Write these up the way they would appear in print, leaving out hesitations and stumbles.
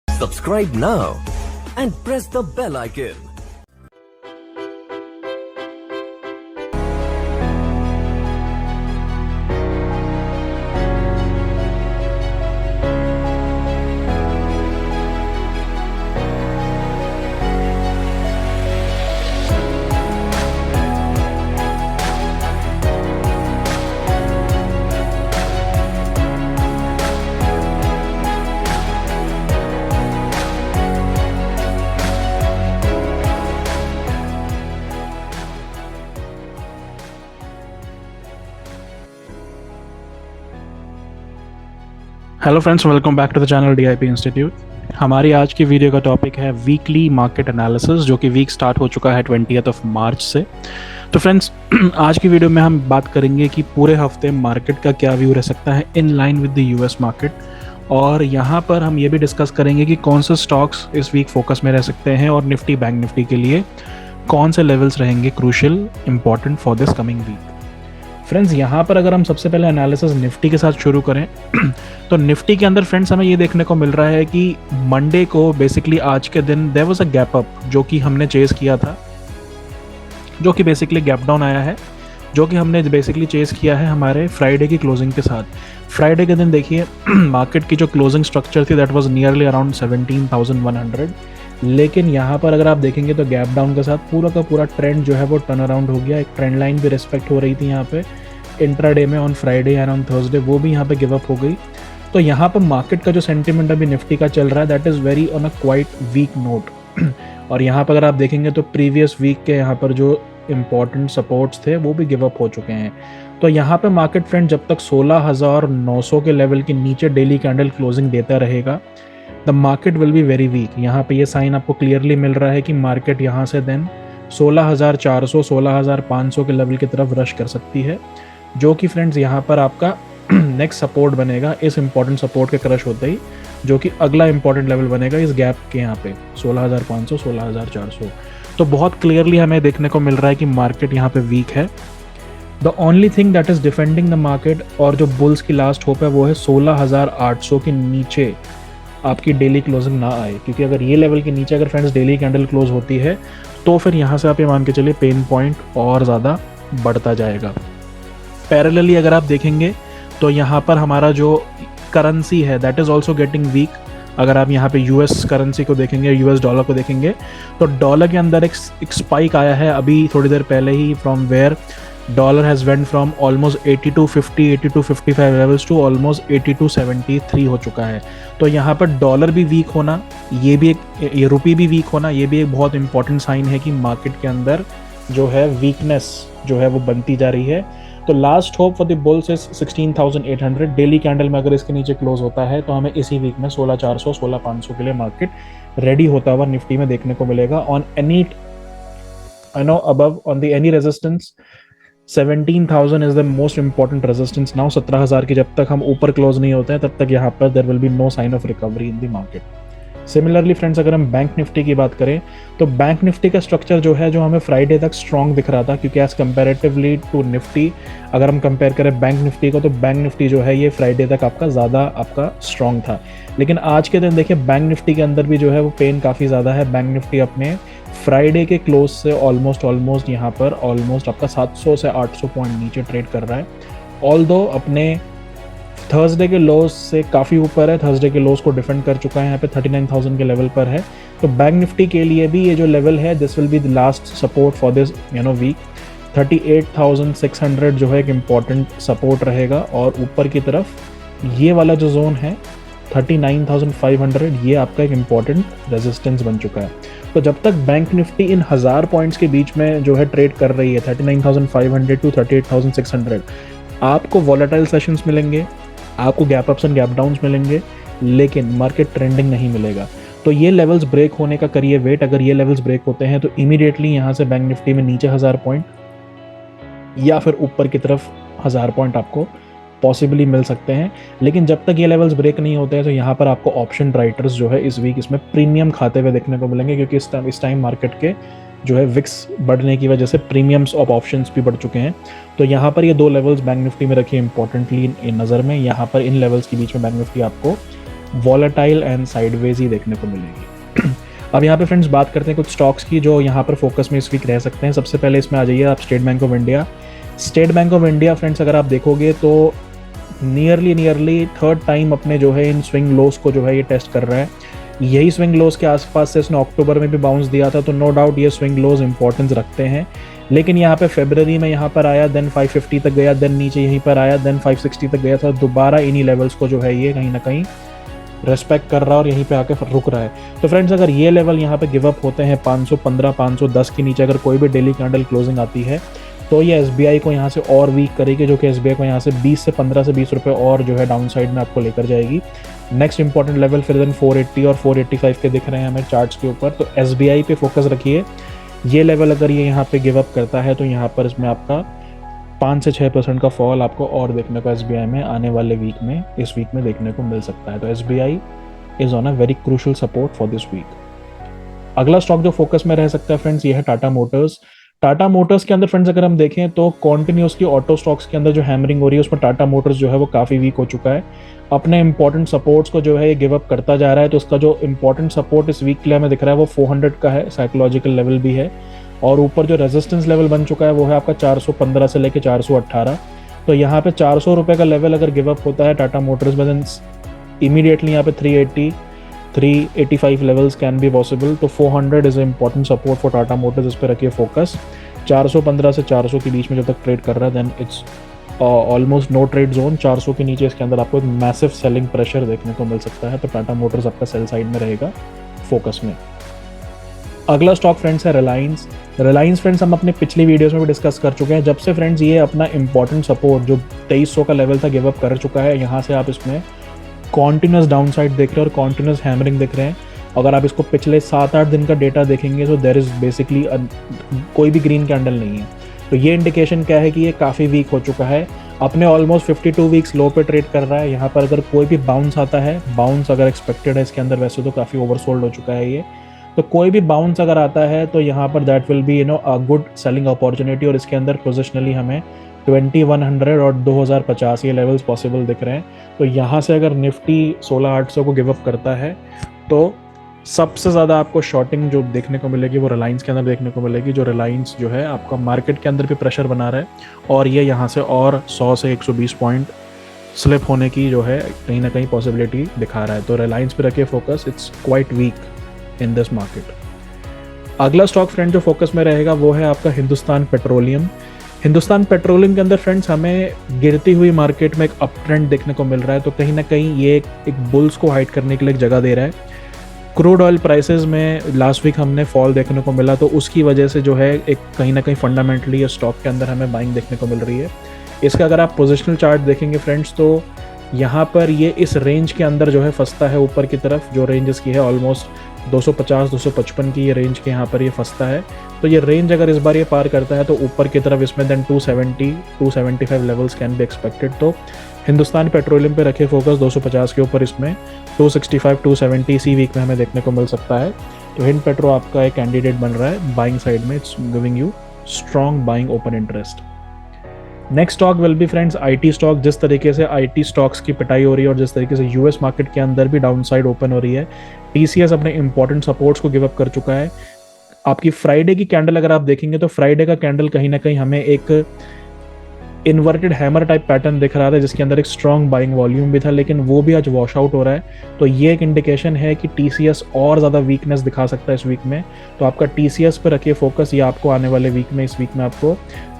Subscribe now and press the bell icon. Hello friends, welcome back to the channel DIP institute. हमारी आज की video का topic है weekly market analysis, जो कि वीक स्टार्ट हो चुका है 20th ऑफ मार्च से। तो फ्रेंड्स, आज की वीडियो में हम बात करेंगे कि पूरे हफ्ते मार्केट का क्या व्यू रह सकता है in line with the US market, और यहाँ पर हम ये भी डिस्कस करेंगे कि कौन से स्टॉक्स इस वीक फोकस में रह सकते हैं और निफ्टी बैंक निफ्टी के लिए कौन से लेवल्स रहेंगे crucial important for this coming week. Friends, यहाँ पर अगर हम सबसे पहले एनालिसिस निफ्टी के साथ शुरू करें तो निफ्टी के अंदर फ्रेंड्स हमें ये देखने को मिल रहा है कि मंडे को बेसिकली आज के दिन there was a gap up जो कि हमने चेस किया था, जो कि बेसिकली गैप डाउन आया है, जो कि हमने बेसिकली चेस किया है हमारे फ्राइडे की क्लोजिंग के साथ। फ्राइडे के दिन देखिए मार्केट की जो क्लोजिंग स्ट्रक्चर थी दैट वाज नियरली अराउंड 17,100, लेकिन यहाँ पर अगर आप देखेंगे तो गैप डाउन के साथ पूरा का पूरा ट्रेंड जो है वो टर्न अराउंड हो गया। एक ट्रेंड लाइन भी रिस्पेक्ट हो रही थी यहाँ पे इंट्राडे में on Friday and on Thursday, वो भी यहाँ पे गिव अप हो गई। तो यहाँ पर मार्केट का जो सेंटिमेंट अभी निफ्टी का चल रहा है that is very on a quite weak note. और यहाँ पर अगर आप देखेंगे तो प्रीवियस वीक के यहाँ पर जो इम्पोर्टेंट सपोर्ट्स थे वो भी गिव अप हो चुके हैं। तो यहाँ पे मार्केट फ्रेंड जब तक 16,900 के लेवल के नीचे डेली कैंडल क्लोजिंग देता रहेगा the market will be very weak. यहाँ पे ये साइन आपको क्लियरली मिल रहा है कि मार्केट यहाँ से देन 16,400 16,500 के लेवल की तरफ रश कर सकती है, जो कि फ्रेंड्स यहाँ पर आपका नेक्स्ट सपोर्ट बनेगा इस इंपॉर्टेंट सपोर्ट के क्रश होते ही, जो कि अगला इंपॉर्टेंट लेवल बनेगा इस गैप के यहाँ पे 16,500 16,400। तो बहुत क्लियरली हमें देखने को मिल रहा है कि मार्केट यहाँ पे वीक है। The only thing that is defending the market और जो बुल्स की लास्ट होप है वो है 16,800 के नीचे आपकी डेली क्लोजिंग ना आए, क्योंकि अगर ये लेवल के नीचे अगर फ्रेंड्स डेली कैंडल क्लोज होती है तो फिर यहाँ से आप ये मान के चलिए पेन पॉइंट और ज़्यादा बढ़ता जाएगा। पैरेलली अगर आप देखेंगे तो यहाँ पर हमारा जो करेंसी है that is also getting weak. अगर आप यहाँ पे यूएस करेंसी को देखेंगे, यूएस डॉलर को देखेंगे, तो डॉलर के अंदर एक स्पाइक आया है अभी थोड़ी देर पहले ही, from where dollar has went from almost 82.50 82.55 levels to almost 82.73 हो चुका है। तो यहाँ पर डॉलर भी वीक होना, ये भी ये रुपी भी वीक होना, ये भी एक बहुत इंपॉर्टेंट साइन है कि मार्केट के अंदर जो है वीकनेस जो है वो बनती जा रही है। तो last hope for the bulls is 16,800 daily candle में अगर इसके नीचे क्लोज होता है तो हमें इसी वीक में 16,400 16,500 के लिए मार्केट रेडी होता हुआ निफ्टी में देखने को मिलेगा। On any above on the any resistance 17,000 is the most important resistance now. 17,000 की जब तक हम ऊपर क्लोज नहीं होते हैं तब तक यहाँ पर there will be no sign of recovery in the market. Similarly friends, अगर हम बैंक निफ्टी की बात करें तो बैंक निफ्टी का स्ट्रक्चर जो है जो हमें फ्राइडे तक स्ट्रॉन्ग दिख रहा था, क्योंकि एज कंपेरेटिवली टू निफ्टी अगर हम कंपेयर करें बैंक निफ्टी को तो बैंक निफ्टी जो है ये फ्राइडे तक आपका ज़्यादा आपका स्ट्रॉन्ग था। लेकिन आज के दिन देखिए बैंक निफ्टी के अंदर भी जो है वो पेन काफ़ी ज़्यादा है। बैंक निफ्टी अपने फ्राइडे के क्लोज से ऑलमोस्ट यहाँ पर ऑलमोस्ट आपका 700 से 800 पॉइंट नीचे ट्रेड कर रहा है। ऑल्दो अपने थर्सडे के लोज से काफ़ी ऊपर है, थर्सडे के लोज को डिफेंड कर चुका है, यहाँ पे 39,000 के लेवल पर है। तो बैंक निफ्टी के लिए भी ये जो लेवल है this will be the last support for this week. 38,600 जो है एक इम्पॉर्टेंट सपोर्ट रहेगा, और ऊपर की तरफ ये वाला जो जोन है 39,500 ये आपका एक इम्पॉर्टेंट रेजिस्टेंस बन चुका है। तो जब तक बैंक निफ्टी इन 1000 पॉइंट्स के बीच में जो है ट्रेड कर रही है 39,500 टू 38,600, आपको वॉलेटाइल सेशंस मिलेंगे, आपको gap ups and gap downs मिलेंगे, लेकिन मार्केट ट्रेंडिंग नहीं मिलेगा। तो ये लेवल्स ब्रेक होने का करिए वेट। अगर ये लेवल्स ब्रेक होते हैं तो इमीडिएटली यहाँ से बैंक निफ्टी में नीचे 1000 पॉइंट या फिर ऊपर की तरफ 1000 पॉइंट आपको पॉसिबली मिल सकते हैं। लेकिन जब तक ये लेवल्स ब्रेक नहीं होते हैं तो यहाँ पर आपको ऑप्शन राइटर्स जो है इस वीक इसमें प्रीमियम खाते हुए देखने को मिलेंगे, क्योंकि इस टाइम मार्केट के जो है विक्स बढ़ने की वजह से प्रीमियम्स ऑफ ऑप्शंस भी बढ़ चुके हैं। तो यहाँ पर ये 2 लेवल्स बैंक निफ्टी में रखिए इंपॉर्टेंटली इन नज़र में। यहाँ पर इन लेवल्स के बीच में बैंक निफ्टी आपको वॉलेटाइल एंड साइडवेज ही देखने को मिलेगी। अब यहाँ पे फ्रेंड्स बात करते हैं कुछ स्टॉक्स की जो यहाँ पर फोकस में इस वीक रह सकते हैं। सबसे पहले इसमें आ जाइए आप state bank of India. State bank of India friends अगर आप देखोगे तो नियरली थर्ड टाइम अपने जो है इन स्विंग लोस को जो है ये टेस्ट कर रहा है। यही स्विंग लोस के आसपास से इसने अक्टूबर में भी बाउंस दिया था, तो नो डाउट ये स्विंग लोस इंपॉर्टेंस रखते हैं। लेकिन यहाँ पे फरवरी में यहाँ पर आया, देन 550 तक गया, देन नीचे यहीं पर आया, देन 560 तक गया था। दोबारा इन्हीं लेवल्स को जो है ये कहीं ना कहीं रेस्पेक्ट कर रहा है और यहीं पे आके रुक रहा है। तो फ्रेंड्स अगर ये लेवल यहाँ पे गिव अप होते हैं 515 510 के नीचे अगर कोई भी डेली कैंडल क्लोजिंग आती है तो ये एसबीआई को यहाँ से और वीक करेगी, जो कि एसबीआई को यहाँ से 15 से 20 रुपये और जो है डाउन साइड में आपको लेकर जाएगी। नेक्स्ट इंपॉर्टेंट लेवल फिर देन 480 और 485 के दिख रहे हैं हमें चार्ट्स के ऊपर। तो एसबीआई पे फोकस रखिए। ये लेवल अगर ये यहाँ पे गिव अप करता है तो यहाँ पर इसमें आपका 5 से 6% का फॉल आपको और देखने को एसबीआई में आने वाले वीक में, इस वीक में देखने को मिल सकता है। तो SBI is on a very crucial support for this week. अगला स्टॉक जो फोकस में रह सकता है फ्रेंड्स ये है टाटा मोटर्स। टाटा मोटर्स के अंदर फ्रेंड्स अगर हम देखें तो कॉन्टिन्यूसली ऑटो स्टॉक्स के अंदर जो हैमरिंग हो रही है उसमें टाटा मोटर्स जो है वो काफ़ी वीक हो चुका है। अपने इंपॉर्टेंट सपोर्ट्स को जो है ये गिव अप करता जा रहा है। तो उसका जो इंपॉर्टेंट सपोर्ट इस वीक के लिए हमें दिख रहा है वो 400 का है, साइकोलॉजिकल लेवल भी है। और ऊपर जो रेजिस्टेंस लेवल बन चुका है वो है आपका 415 से लेकर 418। तो यहाँ पे 400 रुपये का लेवल अगर गिव अप होता है टाटा मोटर्स में, देन इमीडिएटली यहाँ पे 380 385 लेवल्स कैन बी पॉसिबल। तो 400 is important support for Tata Motors, इस पर रखिए फोकस। 415 से 400 के बीच में जब तक ट्रेड कर रहा है then it's almost no trade zone. 400 के नीचे इसके अंदर आपको एक मैसिव सेलिंग प्रेशर देखने को मिल सकता है। तो टाटा मोटर्स आपका सेल साइड में रहेगा फोकस में। अगला स्टॉक फ्रेंड्स है रिलायंस। रिलायंस फ्रेंड्स हम अपने पिछली वीडियोस में भी डिस्कस कर चुके हैं। जब से फ्रेंड्स ये अपना इंपॉर्टेंट सपोर्ट जो 2300 का लेवल था गिव अप कर चुका है, यहाँ से आप इसमें कॉन्टिन्यूस डाउन साइड देख रहे हैं और कॉन्टिन्यूस हैमरिंग देख रहे हैं। अगर आप इसको पिछले 7-8 दिन का डेटा देखेंगे तो देयर इज़ बेसिकली कोई भी ग्रीन कैंडल नहीं है। तो ये इंडिकेशन क्या है कि ये काफ़ी वीक हो चुका है। अपने ऑलमोस्ट 52 वीक्स लो पे ट्रेड कर रहा है। यहाँ पर अगर कोई भी बाउंस आता है, बाउंस अगर एक्सपेक्टेड है इसके अंदर, वैसे तो काफ़ी ओवरसोल्ड हो चुका है ये, तो कोई भी बाउंस अगर आता है तो यहाँ पर that will be a good selling opportunity. और इसके अंदर पोजिशनली हमें 2100 और 2050 ये लेवल्स पॉसिबल दिख रहे हैं। तो यहाँ से अगर निफ्टी 16800 को गिव अप करता है तो सबसे ज़्यादा आपको शॉर्टिंग जो देखने को मिलेगी वो रिलायंस के अंदर देखने को मिलेगी। जो रिलायंस जो है आपका मार्केट के अंदर भी प्रेशर बना रहा है और ये यहाँ से और 100 से 120 पॉइंट स्लिप होने की जो है कहीं ना कहीं पॉसिबिलिटी दिखा रहा है। तो रिलायंस पे रखिए focus, it's quite weak in this market. अगला स्टॉक फ्रेंड जो फोकस में रहेगा वो है आपका हिंदुस्तान पेट्रोलियम। हिंदुस्तान पेट्रोलियम के अंदर फ्रेंड्स हमें गिरती हुई मार्केट में एक अप ट्रेंड देखने को मिल रहा है। तो कहीं ना कहीं ये एक बुल्स को हाइड करने के लिए एक जगह दे रहा है। क्रूड ऑयल प्राइसेस में लास्ट वीक हमने फॉल देखने को मिला, तो उसकी वजह से जो है एक कहीं ना कहीं फंडामेंटली ये स्टॉक के अंदर हमें बाइंग देखने को मिल रही है। इसका अगर आप पोजिशनल चार्ट देखेंगे फ्रेंड्स तो यहाँ पर ये इस रेंज के अंदर जो है फंसता है ऊपर की तरफ। जो रेंज इसकी है ऑलमोस्ट 250-255 की ये रेंज के यहाँ पर ये फंसता है। तो ये रेंज अगर इस बार ये पार करता है तो ऊपर की तरफ इसमें then 270-275 levels can be expected. तो हिंदुस्तान पेट्रोलियम पे रखे फोकस 250 के ऊपर, इसमें 265-270 इसी वीक में हमें देखने को मिल सकता है। तो हिंद पेट्रो आपका एक कैंडिडेट बन रहा है बाइंग साइड में, it's giving you strong buying open interest. Next stock will be friends IT stock. जिस तरीके से आईटी स्टॉक्स की पिटाई हो रही है और जिस तरीके से यूएस मार्केट के अंदर भी डाउन साइड ओपन हो रही है, टीसीएस अपने इंपॉर्टेंट सपोर्ट्स को गिव अप कर चुका है। आपकी फ्राइडे की कैंडल अगर आप देखेंगे तो फ्राइडे का कैंडल कहीं ना कहीं हमें एक इन्वर्टेड हैमर टाइप पैटर्न दिख रहा था जिसके अंदर एक स्ट्रॉन्ग बाइंग वॉल्यूम भी था, लेकिन वो भी आज वॉश आउट हो रहा है। तो ये एक इंडिकेशन है कि टीसीएस और ज़्यादा वीकनेस दिखा सकता है इस वीक में। तो आपका टीसीएस पर रखिए फोकस। ये आपको आने वाले वीक में, इस वीक में आपको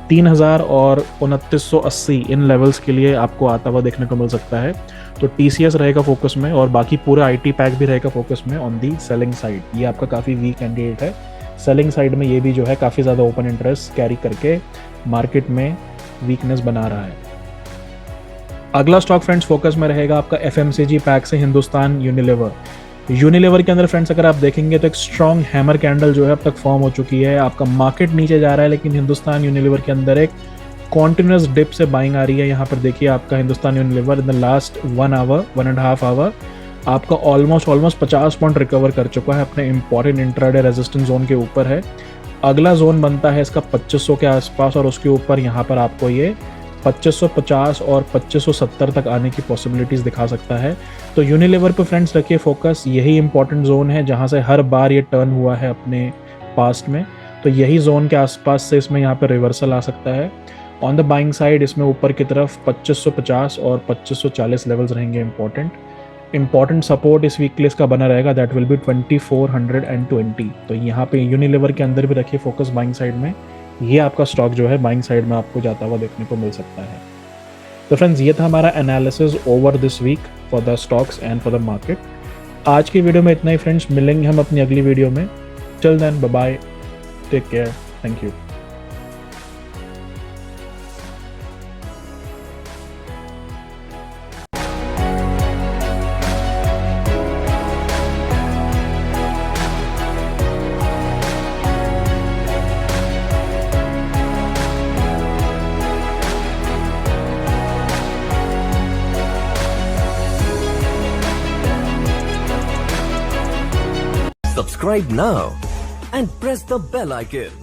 3000 और 2980 इन लेवल्स के लिए आपको आता हुआ देखने को मिल सकता है। तो टीसीएस रहेगा फोकस में और बाकी पूरा आईटी पैक भी रहेगा फोकस में ऑन दी सेलिंग साइड। ये आपका काफ़ी वीक कैंडिडेट है सेलिंग साइड में। ये भी जो है काफ़ी ज़्यादा ओपन इंटरेस्ट कैरी करके मार्केट में वीकनेस बना रहा है। अगला स्टॉक फ्रेंड्स फोकस में रहेगा आपका एफएमसीजी पैक से हिंदुस्तान यूनिलीवर। यूनिलीवर के अंदर फ्रेंड्स अगर आप देखेंगे तो एक स्ट्रॉन्ग हैमर कैंडल जो है अब तक फॉर्म हो चुकी है। आपका मार्केट नीचे जा रहा है लेकिन हिंदुस्तान यूनिलीवर के अंदर एक कॉन्टिन्यूस डिप से बाइंग आ रही है। यहाँ पर देखिए आपका Hindustan Unilever in the last 1.5 hour आपका ऑलमोस्ट 50 पॉइंट रिकवर कर चुका है, अपने इंपॉर्टेंट इंट्राडे रेजिस्टेंस जोन के ऊपर है। अगला जोन बनता है इसका 2500 के आसपास, और उसके ऊपर यहाँ पर आपको ये 2550 और 2570 तक आने की पॉसिबिलिटीज़ दिखा सकता है। तो यूनिलीवर पे फ्रेंड्स रखिए फोकस, यही इंपॉर्टेंट जोन है जहाँ से हर बार ये टर्न हुआ है अपने पास्ट में। तो यही जोन के आसपास से इसमें यहाँ पर रिवर्सल आ सकता है। ऑन द बाइंग साइड इसमें ऊपर की तरफ 2550 और 2540 लेवल्स रहेंगे इंपॉर्टेंट सपोर्ट इस वीकली इसका बना रहेगा, दैट विल बी 2420। तो यहाँ पे यूनिलीवर के अंदर भी रखिए फोकस बाइंग साइड में, ये आपका स्टॉक जो है बाइंग साइड में आपको जाता हुआ देखने को मिल सकता है। तो फ्रेंड्स ये था हमारा analysis over this week for the stocks and for the market. आज की वीडियो में इतना ही फ्रेंड्स, मिलेंगे हम अपनी अगली वीडियो में। Till then bye bye, take care, thank you. Subscribe now and press the bell icon.